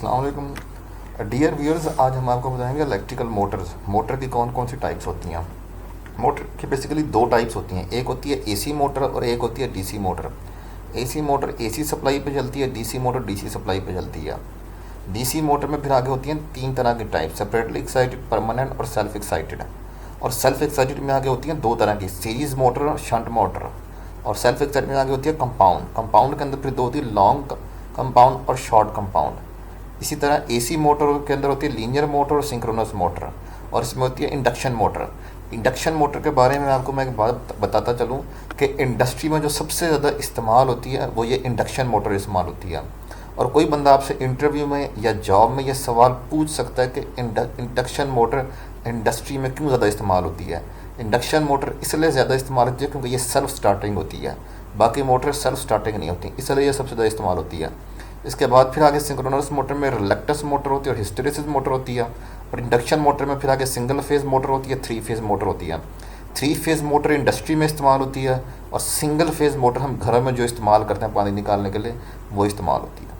अस्सलाम वालेकुम dear viewers. आज हम आपको बताएंगे इलेक्ट्रिकल मोटर्स। मोटर की कौन कौन सी टाइप्स होती हैं। मोटर की बेसिकली दो टाइप्स होती हैं, एक होती है एसी मोटर और एक होती है DC motor. AC motor AC supply पे चलती है, डीसी मोटर डीसी सप्लाई पे चलती है। डीसी मोटर में फिर आगे होती हैं तीन तरह की टाइप, सेपरेटली एक्साइटेड, परमानेंट और सेल्फ एक्साइटेड। और सेल्फ एक्साइटेड में आगे होती हैं दो तरह की, सीरीज मोटर और शंट मोटर। और सेल्फ एक्साइटेड में आगे होती है कंपाउंड। कंपाउंड के अंदर फिर दो होती है, लॉन्ग कंपाउंड और शॉर्ट कंपाउंड। इसी तरह एसी मोटर के अंदर होती है लीनियर मोटर और सिंक्रोनस मोटर। और इसमें होती है इंडक्शन मोटर। इंडक्शन मोटर के बारे में आपको मैं एक बात बताता चलूँ कि इंडस्ट्री में जो सबसे ज़्यादा इस्तेमाल होती है वो ये इंडक्शन मोटर इस्तेमाल होती है। और कोई बंदा आपसे इंटरव्यू में या जॉब में ये सवाल पूछ सकता है कि इंडक्शन मोटर इंडस्ट्री में क्यों ज़्यादा इस्तेमाल होती है। इंडक्शन मोटर इसलिए ज़्यादा इस्तेमाल होती है क्योंकि ये सेल्फ स्टार्टिंग होती है, बाकी मोटर सेल्फ स्टार्टिंग नहीं होती, इसलिए ये सबसे ज़्यादा इस्तेमाल होती है। इसके बाद फिर आगे सिंक्रोनस मोटर में रिलक्टेंस मोटर होती है और हिस्टैरिसीस मोटर होती है। और इंडक्शन मोटर में फिर आगे सिंगल फेज़ मोटर होती है, थ्री फेज़ मोटर होती है। थ्री फेज़ मोटर इंडस्ट्री में इस्तेमाल होती है और सिंगल फेज़ मोटर हम घर में जो इस्तेमाल करते हैं पानी निकालने के लिए वो इस्तेमाल होती है।